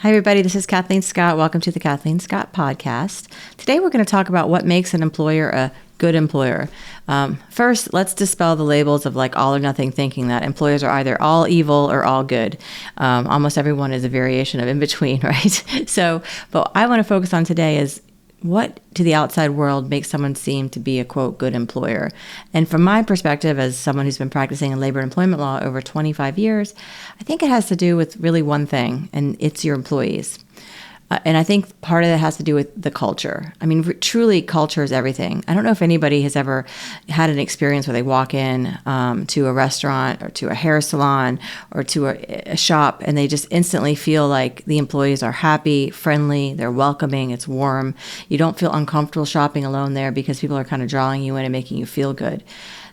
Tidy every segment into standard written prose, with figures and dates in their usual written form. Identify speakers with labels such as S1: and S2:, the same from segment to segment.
S1: Hi, everybody. This is Cathleen Scott. Welcome to the Cathleen Scott podcast. Today, we're going to talk about what makes an employer a good employer. First, let's dispel the labels of like all or nothing thinking that employers are either all evil or all good. Almost everyone is a variation of in between, right? But I want to focus on today is what to the outside world makes someone seem to be a, quote, good employer? And from my perspective, as someone who's been practicing in labor and employment law over 25 years, I think it has to do with really one thing, and it's your employees. And I think part of that has to do with the culture. I mean, truly, culture is everything. I don't know if anybody has ever had an experience where they walk in to a restaurant or to a hair salon or to a shop, and they just instantly feel like the employees are happy, friendly, they're welcoming, it's warm. You don't feel uncomfortable shopping alone there because people are kind of drawing you in and making you feel good.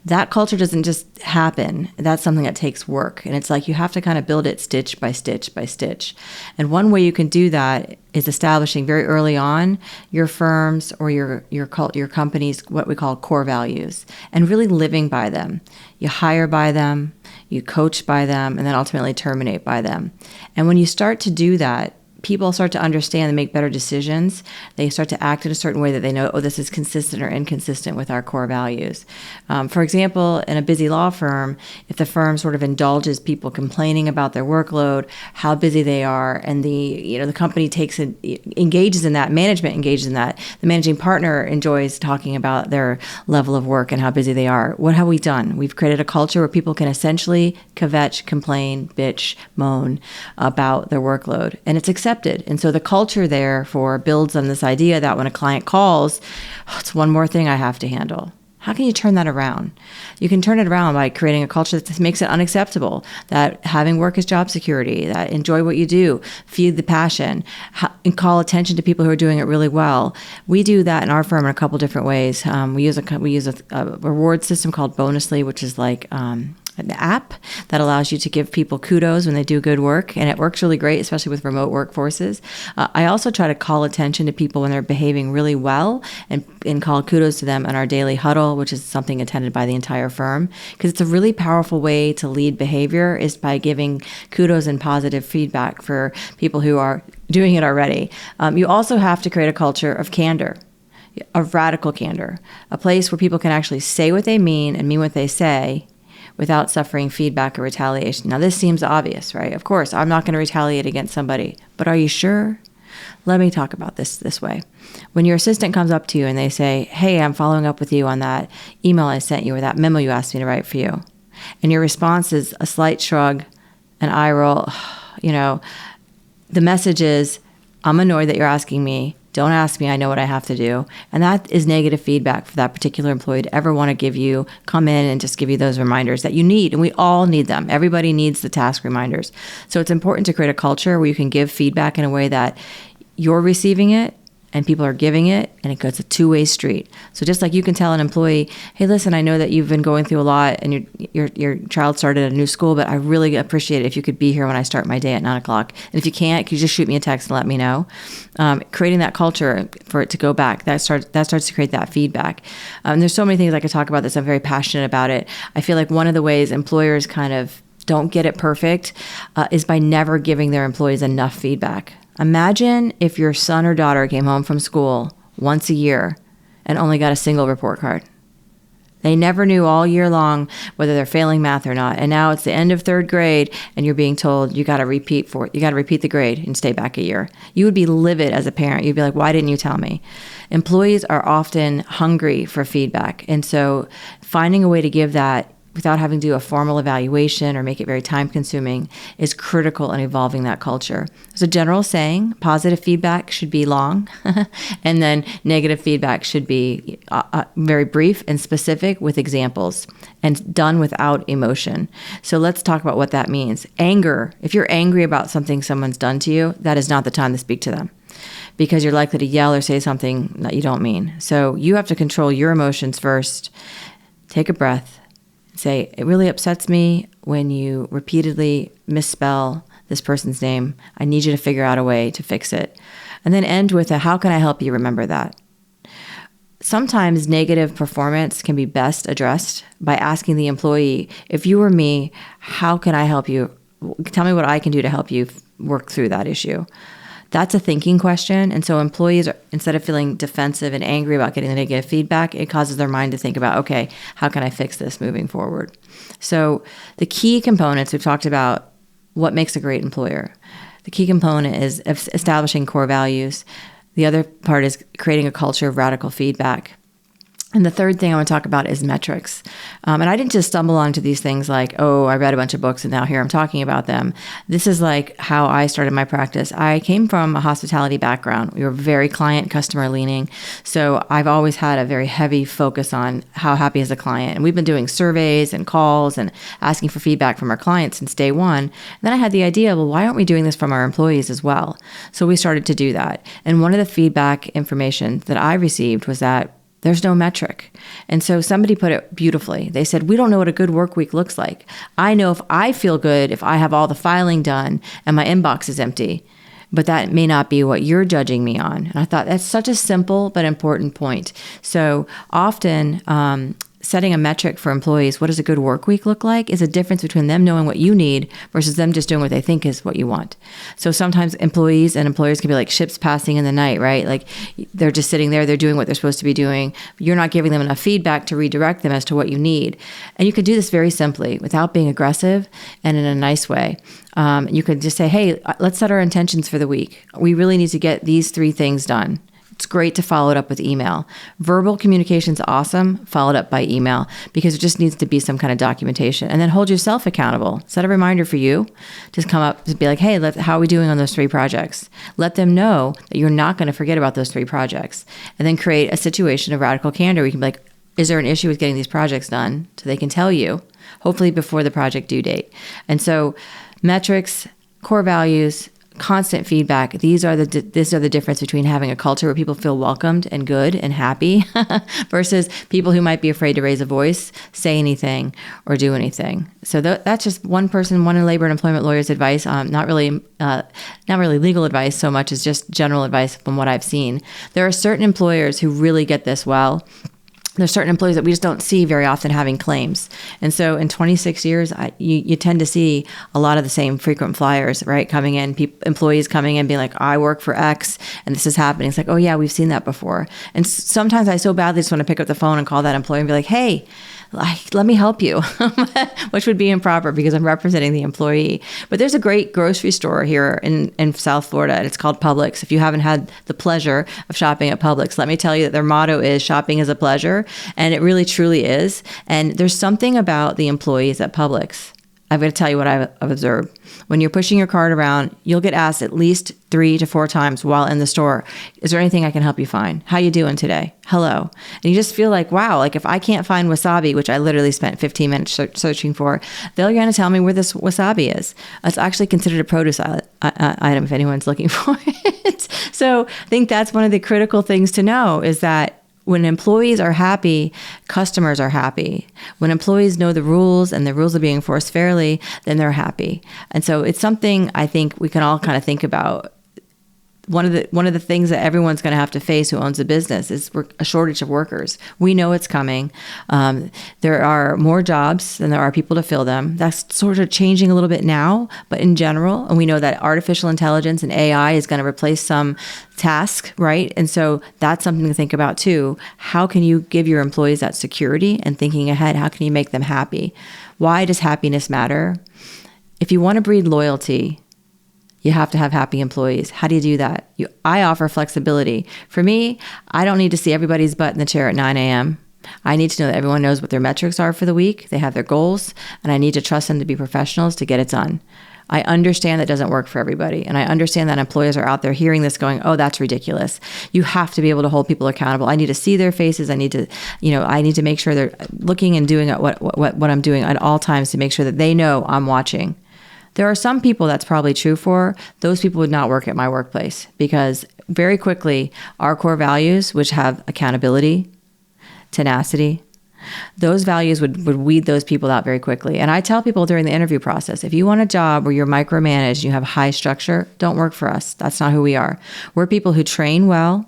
S1: That culture doesn't just happen. That's something that takes work. And it's like you have to kind of build it stitch by stitch by stitch. And one way you can do that is establishing very early on your firm's or your company's what we call core values and really living by them. You hire by them, you coach by them, and then ultimately terminate by them. And when you start to do that, people start to understand and make better decisions. They start to act in a certain way that they know, oh, this is consistent or inconsistent with our core values. For example, in a busy law firm, if the firm sort of indulges people complaining about their workload, how busy they are, and the company engages in that, management engages in that, the managing partner enjoys talking about their level of work and how busy they are. What have we done? We've created a culture where people can essentially kvetch, complain, bitch, moan about their workload, and it's accepted. And so the culture therefore builds on this idea that when a client calls, oh, it's one more thing I have to handle. How can you turn that around? You can turn it around by creating a culture that makes it unacceptable, that having work is job security, that enjoy what you do, feed the passion, and call attention to people who are doing it really well. We do that in our firm in a couple different ways. We use a reward system called Bonusly, which is like an app that allows you to give people kudos when they do good work, and it works really great, especially with remote workforces. I also try to call attention to people when they're behaving really well and call kudos to them in our daily huddle, which is something attended by the entire firm, because it's a really powerful way to lead behavior is by giving kudos and positive feedback for people who are doing it already. You also have to create a culture of candor, of radical candor, a place where people can actually say what they mean and mean what they say without suffering feedback or retaliation. Now, this seems obvious, right? Of course, I'm not going to retaliate against somebody, but are you sure? Let me talk about this way. When your assistant comes up to you and they say, hey, I'm following up with you on that email I sent you or that memo you asked me to write for you, and your response is a slight shrug, an eye roll, the message is, I'm annoyed that you're asking me. Don't ask me, I know what I have to do. And that is negative feedback for that particular employee to ever want to come in and just give you those reminders that you need. And we all need them. Everybody needs the task reminders. So it's important to create a culture where you can give feedback in a way that you're receiving it and people are giving it, and it goes a two-way street. So just like you can tell an employee, hey, listen, I know that you've been going through a lot and your child started at a new school, but I really appreciate it if you could be here when I start my day at 9 o'clock. And if you can't, could you just shoot me a text and let me know? Creating that culture for it to go back, that starts to create that feedback. There's so many things I could talk about this. I'm very passionate about it. I feel like one of the ways employers kind of don't get it perfect is by never giving their employees enough feedback. Imagine if your son or daughter came home from school once a year and only got a single report card. They never knew all year long whether they're failing math or not. And now it's the end of third grade and you're being told you got to repeat the grade and stay back a year. You would be livid as a parent. You'd be like, why didn't you tell me? Employees are often hungry for feedback. And so finding a way to give that without having to do a formal evaluation or make it very time-consuming is critical in evolving that culture. There's a general saying, positive feedback should be long, and then negative feedback should be very brief and specific with examples and done without emotion. So let's talk about what that means. Anger, if you're angry about something someone's done to you, that is not the time to speak to them, because you're likely to yell or say something that you don't mean. So you have to control your emotions first. Take a breath. Say, it really upsets me when you repeatedly misspell this person's name. I need you to figure out a way to fix it. And then end with how can I help you remember that? Sometimes negative performance can be best addressed by asking the employee, if you were me, how can I help you? Tell me what I can do to help you work through that issue? That's a thinking question. And so employees, instead of feeling defensive and angry about getting the negative feedback, it causes their mind to think about, okay, how can I fix this moving forward? So the key components, we've talked about what makes a great employer. The key component is establishing core values. The other part is creating a culture of radical feedback. And the third thing I want to talk about is metrics. And I didn't just stumble onto these things like, oh, I read a bunch of books and now here I'm talking about them. This is like how I started my practice. I came from a hospitality background. We were very client customer leaning. So I've always had a very heavy focus on how happy is the client. And we've been doing surveys and calls and asking for feedback from our clients since day one. And then I had the idea, well, why aren't we doing this from our employees as well? So we started to do that. And one of the feedback information that I received was that there's no metric. And so somebody put it beautifully. They said, we don't know what a good work week looks like. I know if I feel good, if I have all the filing done and my inbox is empty, but that may not be what you're judging me on. And I thought that's such a simple but important point. So often, setting a metric for employees, what does a good work week look like, is a difference between them knowing what you need versus them just doing what they think is what you want. So sometimes employees and employers can be like ships passing in the night, right? Like they're just sitting there, they're doing what they're supposed to be doing. You're not giving them enough feedback to redirect them as to what you need. And you could do this very simply without being aggressive and in a nice way. You could just say, hey, let's set our intentions for the week. We really need to get these 3 things done. It's great to follow it up with email. Verbal communication is awesome, followed up by email, because it just needs to be some kind of documentation. And then hold yourself accountable. Set a reminder for you. Just come up to be like, hey, how are we doing on those 3 projects? Let them know that you're not going to forget about those 3 projects. And then create a situation of radical candor where you can be like, is there an issue with getting these projects done? So they can tell you, hopefully before the project due date. And so metrics, core values, constant feedback. These are the difference between having a culture where people feel welcomed and good and happy versus people who might be afraid to raise a voice, say anything, or do anything. So that's just one labor and employment lawyer's advice. Not really legal advice so much as just general advice from what I've seen. There are certain employers who really get this well. There's certain employees that we just don't see very often having claims. And so in 26 years, you tend to see a lot of the same frequent flyers, right? Coming in, employees coming in being like, I work for X and this is happening. It's like, oh yeah, we've seen that before. And sometimes I so badly just want to pick up the phone and call that employee and be like, hey, let me help you, which would be improper because I'm representing the employee. But there's a great grocery store here in South Florida, and it's called Publix. If you haven't had the pleasure of shopping at Publix, let me tell you that their motto is shopping is a pleasure, and it really truly is. And there's something about the employees at Publix. I'm going to tell you what I've observed. When you're pushing your cart around, you'll get asked at least 3 to 4 times while in the store, is there anything I can help you find? How you doing today? Hello. And you just feel like, wow, like if I can't find wasabi, which I literally spent 15 minutes searching for, they're going to tell me where this wasabi is. It's actually considered a produce item if anyone's looking for it. So I think that's one of the critical things to know is that when employees are happy, customers are happy. When employees know the rules and the rules are being enforced fairly, then they're happy. And so it's something I think we can all kind of think about. One of the things that everyone's going to have to face who owns a business is a shortage of workers. We know it's coming. There are more jobs than there are people to fill them. That's sort of changing a little bit now, but in general, and we know that artificial intelligence and AI is going to replace some tasks, right? And so that's something to think about too. How can you give your employees that security and thinking ahead? How can you make them happy? Why does happiness matter? If you want to breed loyalty, you have to have happy employees. How do you do that? I offer flexibility. For me, I don't need to see everybody's butt in the chair at 9 a.m. I need to know that everyone knows what their metrics are for the week. They have their goals, and I need to trust them to be professionals to get it done. I understand that doesn't work for everybody. And I understand that employers are out there hearing this going, oh, that's ridiculous. You have to be able to hold people accountable. I need to see their faces. I need to make sure they're looking and doing what I'm doing at all times to make sure that they know I'm watching. There are some people that's probably true for. Those people would not work at my workplace because very quickly our core values, which have accountability, tenacity, those values would weed those people out very quickly. And I tell people during the interview process, if you want a job where you're micromanaged, you have high structure, don't work for us. That's not who we are. We're people who train well,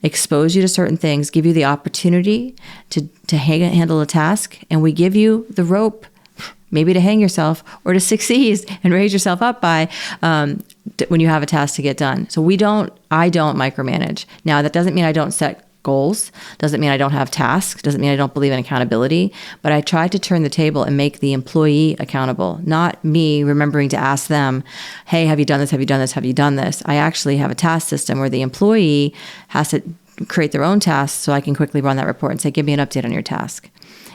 S1: expose you to certain things, give you the opportunity to handle a task, and we give you the rope maybe to hang yourself or to succeed and raise yourself up by when you have a task to get done. So I don't micromanage. Now, that doesn't mean I don't set goals, doesn't mean I don't have tasks, doesn't mean I don't believe in accountability, but I try to turn the table and make the employee accountable, not me remembering to ask them, hey, have you done this? Have you done this? Have you done this? I actually have a task system where the employee has to create their own tasks so I can quickly run that report and say, give me an update on your task.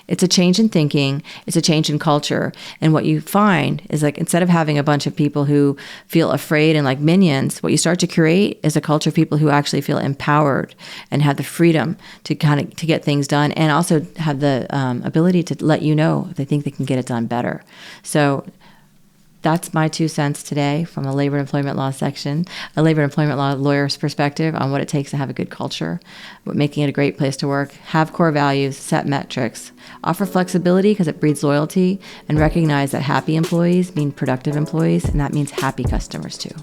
S1: It's a change in thinking. It's a change in culture. And what you find is like, instead of having a bunch of people who feel afraid and like minions, what you start to create is a culture of people who actually feel empowered and have the freedom to to get things done, and also have the ability to let you know if they think they can get it done better. So that's my 2 cents today from a labor and employment law lawyer's perspective on what it takes to have a good culture, making it a great place to work, have core values, set metrics, offer flexibility because it breeds loyalty, and recognize that happy employees mean productive employees, and that means happy customers too.